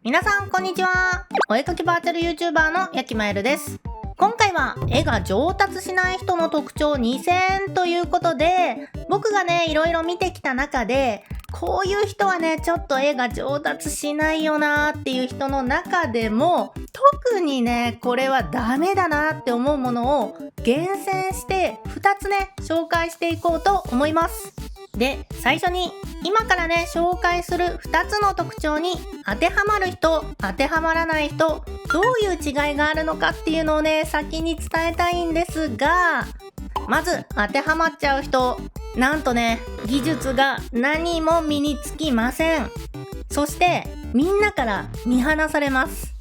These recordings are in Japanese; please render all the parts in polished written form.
皆さんこんにちは。お絵描きバーチャル YouTuber のやきまえるです。今回は絵が上達しない人の特徴2選ということで、僕がねいろいろ見てきた中で、こういう人はねちょっと絵が上達しないよなーっていう人の中でも、特にねこれはダメだなって思うものを厳選して2つね紹介していこうと思います。で、最初に今からね紹介する2つの特徴に当てはまる人、当てはまらない人、どういう違いがあるのかっていうのをね先に伝えたいんですが、まず当てはまっちゃう人、なんとね技術が何も身につきません。そしてみんなから見放されます。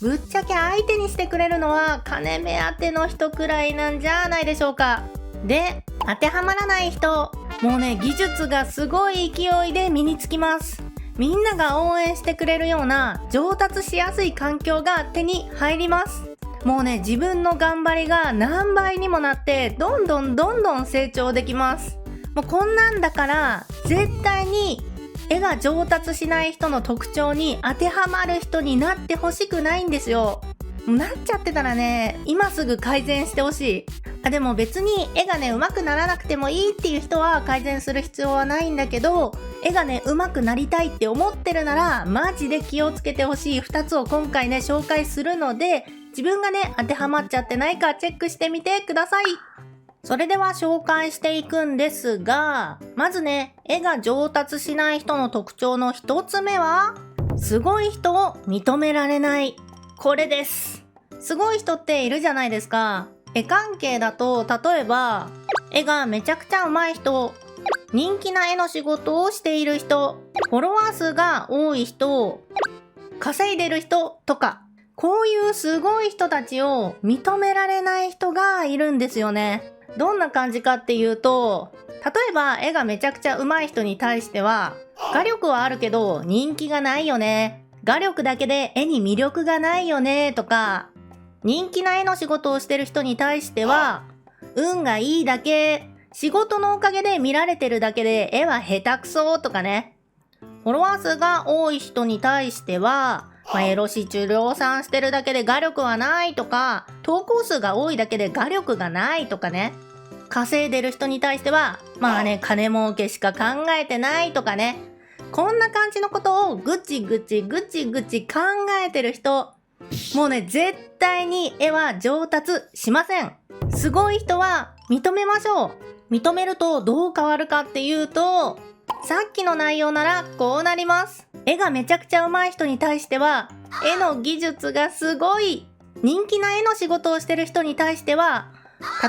ぶっちゃけ相手にしてくれるのは金目当ての人くらいなんじゃないでしょうか。で、当てはまらない人、もうね技術がすごい勢いで身につきます。みんなが応援してくれるような上達しやすい環境が手に入ります。もうね自分の頑張りが何倍にもなってどんどん成長できます。もうこんなんだから絶対に絵が上達しない人の特徴に当てはまる人になってほしくないんですよ。なっちゃってたらね今すぐ改善してほしい。でも別に絵がね上手くならなくてもいいっていう人は改善する必要はないんだけど、絵がね上手くなりたいって思ってるならマジで気をつけてほしい2つを今回ね紹介するので、自分がね当てはまっちゃってないかチェックしてみてください。それでは紹介していくんですが、まずね絵が上達しない人の特徴の1つ目は、すごい人を認められない。これです。すごい人っているじゃないですか。絵関係だと例えば絵がめちゃくちゃ上手い人、人気な絵の仕事をしている人、フォロワー数が多い人、稼いでる人とか、こういうすごい人たちを認められない人がいるんですよね。どんな感じかっていうと、例えば絵がめちゃくちゃ上手い人に対しては、画力はあるけど人気がないよね、画力だけで絵に魅力がないよねとか、人気な絵の仕事をしてる人に対しては、運がいいだけ、仕事のおかげで見られてるだけで絵は下手くそとかね。フォロワー数が多い人に対しては、エロ視聴量産してるだけで画力はないとか、投稿数が多いだけで画力がないとかね。稼いでる人に対しては、金儲けしか考えてないとかね。こんな感じのことをぐちぐち考えてる人、もうね絶対に絵は上達しません。すごい人は認めましょう。認めるとどう変わるかっていうと、さっきの内容ならこうなります。絵がめちゃくちゃ上手い人に対しては絵の技術がすごい。人気な絵の仕事をしてる人に対しては、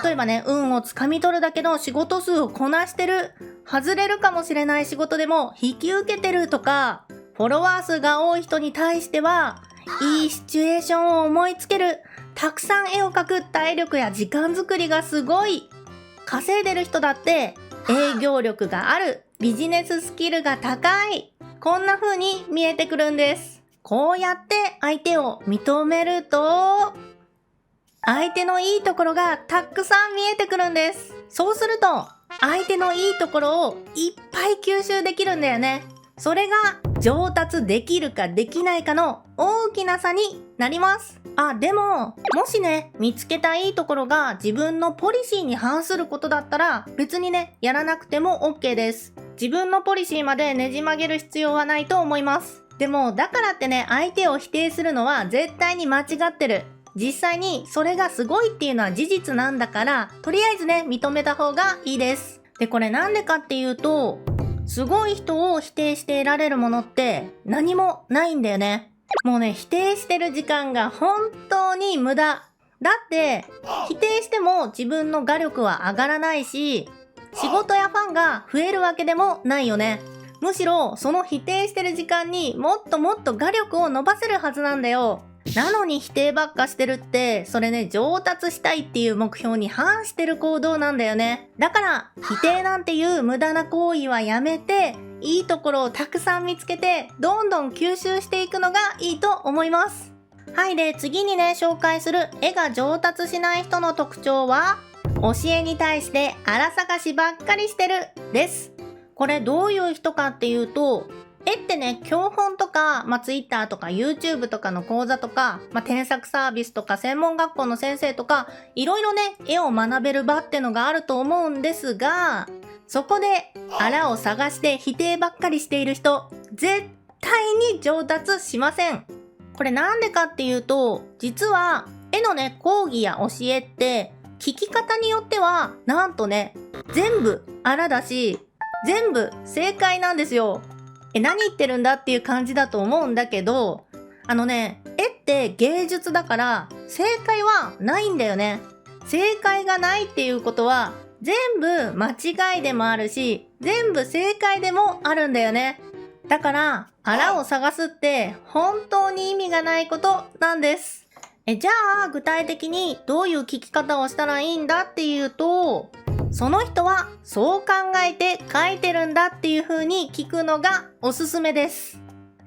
例えばね運をつかみ取るだけの仕事数をこなしてる、外れるかもしれない仕事でも引き受けてるとか、フォロワー数が多い人に対してはいいシチュエーションを思いつける、たくさん絵を描く体力や時間作りがすごい。稼いでる人だって営業力がある、ビジネススキルが高い。こんな風に見えてくるんです。こうやって相手を認めると、相手のいいところがたくさん見えてくるんです。そうすると相手のいいところをいっぱい吸収できるんだよね。それが上達できるかできないかの大きな差になります。でももしね見つけたいいところが自分のポリシーに反することだったら、別にねやらなくても OK です。自分のポリシーまでねじ曲げる必要はないと思います。でもだからってね相手を否定するのは絶対に間違ってる。実際にそれがすごいっていうのは事実なんだから、とりあえずね認めた方がいいです。で、これなんでかっていうと、すごい人を否定して得られるものって何もないんだよね。もうね否定してる時間が本当に無駄。だって否定しても自分の画力は上がらないし、仕事やファンが増えるわけでもないよね。むしろその否定してる時間にもっと画力を伸ばせるはずなんだよ。なのに否定ばっかしてるって、それね上達したいっていう目標に反してる行動なんだよね。だから否定なんていう無駄な行為はやめて、いいところをたくさん見つけてどんどん吸収していくのがいいと思います。はい。で、次にね紹介する絵が上達しない人の特徴は、教えに対して荒探しばっかりしてるです。これどういう人かっていうと、絵ってね、教本とか、Twitter とか YouTube とかの講座とか、添削サービスとか専門学校の先生とか、いろいろね、絵を学べる場ってのがあると思うんですが、そこで、あらを探して否定ばっかりしている人、絶対に上達しません。これなんでかっていうと、実は、絵のね、講義や教えって、聞き方によっては、なんとね、全部あらだし、全部正解なんですよ。何言ってるんだっていう感じだと思うんだけど、絵って芸術だから正解はないんだよね。正解がないっていうことは全部間違いでもあるし、全部正解でもあるんだよね。だから、あらを探すって本当に意味がないことなんです。じゃあ具体的にどういう聞き方をしたらいいんだっていうと、その人はそう考えて描いてるんだっていう風に聞くのがおすすめです。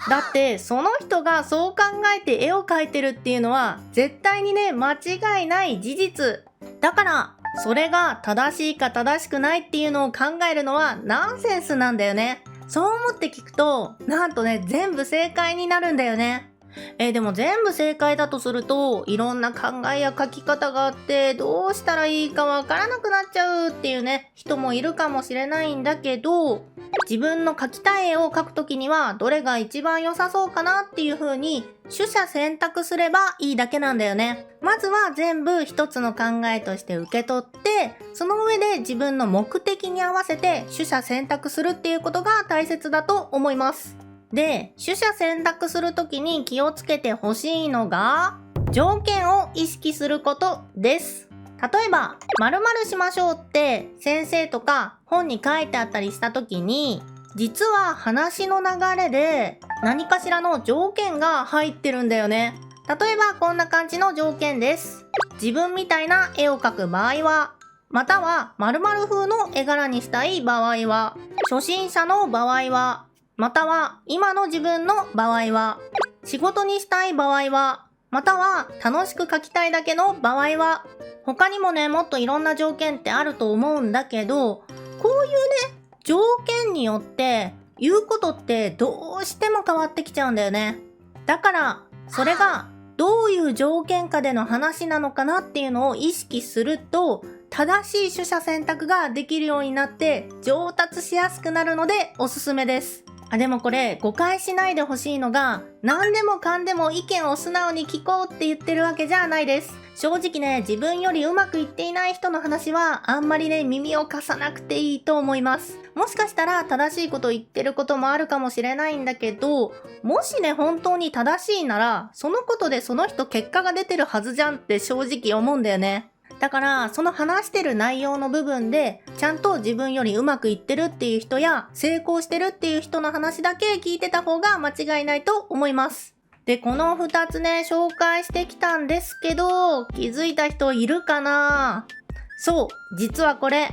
だってその人がそう考えて絵を描いてるっていうのは絶対にね、間違いない事実。だからそれが正しいか正しくないっていうのを考えるのはナンセンスなんだよね。そう思って聞くと、なんとね、全部正解になるんだよね。でも全部正解だとすると、いろんな考えや書き方があって、どうしたらいいかわからなくなっちゃうっていうね、人もいるかもしれないんだけど、自分の描きたい絵を描くときには、どれが一番良さそうかなっていう風に、取捨選択すればいいだけなんだよね。まずは全部一つの考えとして受け取って、その上で自分の目的に合わせて取捨選択するっていうことが大切だと思います。で、取捨選択するときに気をつけてほしいのが、条件を意識することです。例えば、〇〇しましょうって先生とか本に書いてあったりしたときに、実は話の流れで何かしらの条件が入ってるんだよね。例えばこんな感じの条件です。自分みたいな絵を描く場合は、または〇〇風の絵柄にしたい場合は、初心者の場合は、または今の自分の場合は、仕事にしたい場合は、または楽しく描きたいだけの場合は、他にもね、もっといろんな条件ってあると思うんだけど、こういうね、条件によって言うことってどうしても変わってきちゃうんだよね。だから、それがどういう条件下での話なのかなっていうのを意識すると、正しい取捨選択ができるようになって上達しやすくなるのでおすすめです。でもこれ誤解しないでほしいのが、何でもかんでも意見を素直に聞こうって言ってるわけじゃないです。正直ね、自分よりうまくいっていない人の話はあんまりね、耳を貸さなくていいと思います。もしかしたら正しいこと言ってることもあるかもしれないんだけど、もしね、本当に正しいなら、そのことでその人結果が出てるはずじゃんって正直思うんだよね。だから、その話してる内容の部分で、ちゃんと自分よりうまくいってるっていう人や、成功してるっていう人の話だけ聞いてた方が間違いないと思います。で、この2つね、紹介してきたんですけど、気づいた人いるかな？そう、実はこれ、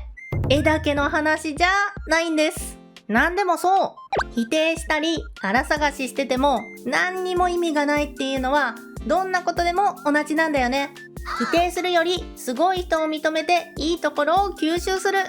絵だけの話じゃないんです。なんでもそう、否定したり、荒探ししてても、何にも意味がないっていうのは、どんなことでも同じなんだよね。否定するよりすごい人を認めていいところを吸収する。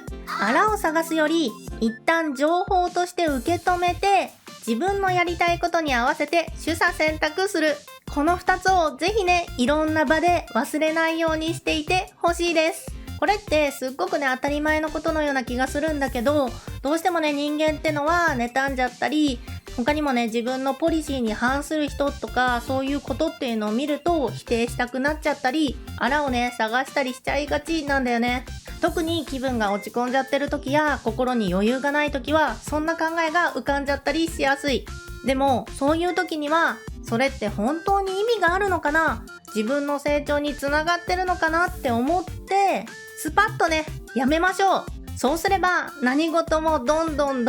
あらを探すより一旦情報として受け止めて自分のやりたいことに合わせて取捨選択する。この2つをぜひね、いろんな場で忘れないようにしていてほしいです。これってすっごくね、当たり前のことのような気がするんだけど、どうしてもね、人間ってのは妬んじゃったり、他にもね、自分のポリシーに反する人とか、そういうことっていうのを見ると否定したくなっちゃったり、あらをね、探したりしちゃいがちなんだよね。特に気分が落ち込んじゃってる時や、心に余裕がない時は、そんな考えが浮かんじゃったりしやすい。でも、そういう時には、それって本当に意味があるのかな？自分の成長につながってるのかなって思って、スパッとね、やめましょう。そうすれば何事もどんどん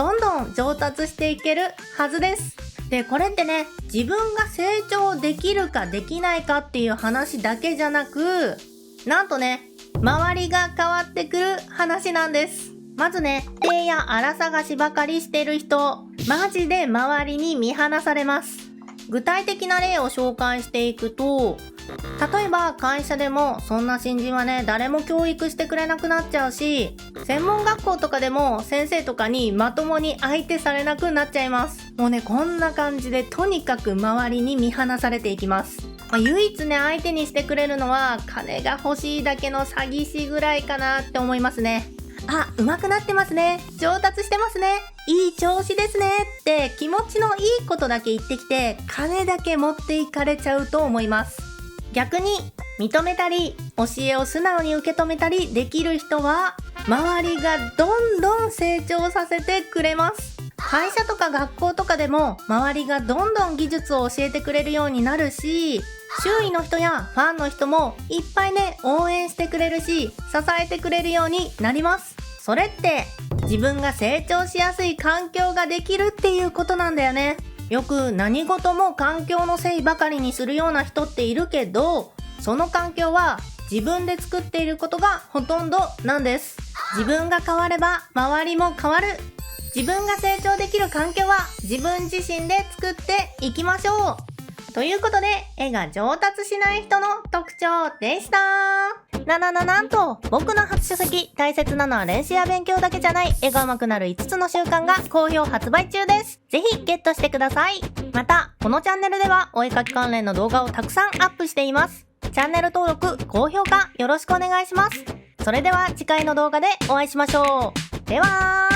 上達していけるはずです。で、これってね、自分が成長できるかできないかっていう話だけじゃなく、なんとね、周りが変わってくる話なんです。まずね、否定や荒探しばかりしてる人、マジで周りに見放されます。具体的な例を紹介していくと、例えば会社でもそんな新人はね、誰も教育してくれなくなっちゃうし、専門学校とかでも先生とかにまともに相手されなくなっちゃいます。もうね、こんな感じでとにかく周りに見放されていきます。唯一ね、相手にしてくれるのは金が欲しいだけの詐欺師ぐらいかなって思いますね。あ、上手くなってますね、上達してますね、いい調子ですねって気持ちのいいことだけ言ってきて、金だけ持っていかれちゃうと思います。逆に認めたり教えを素直に受け止めたりできる人は、周りがどんどん成長させてくれます。会社とか学校とかでも周りがどんどん技術を教えてくれるようになるし、周囲の人やファンの人もいっぱいね、応援してくれるし、支えてくれるようになります。それって自分が成長しやすい環境ができるっていうことなんだよね。よく何事も環境のせいばかりにするような人っているけど、その環境は自分で作っていることがほとんどなんです。自分が変われば周りも変わる。自分が成長できる環境は自分自身で作っていきましょう。ということで、絵が上達しない人の特徴でした。なんと、僕の初書籍、大切なのは練習や勉強だけじゃない、絵が上手くなる5つの習慣が好評発売中です。ぜひゲットしてください。また、このチャンネルではお絵描き関連の動画をたくさんアップしています。チャンネル登録、高評価よろしくお願いします。それでは次回の動画でお会いしましょう。では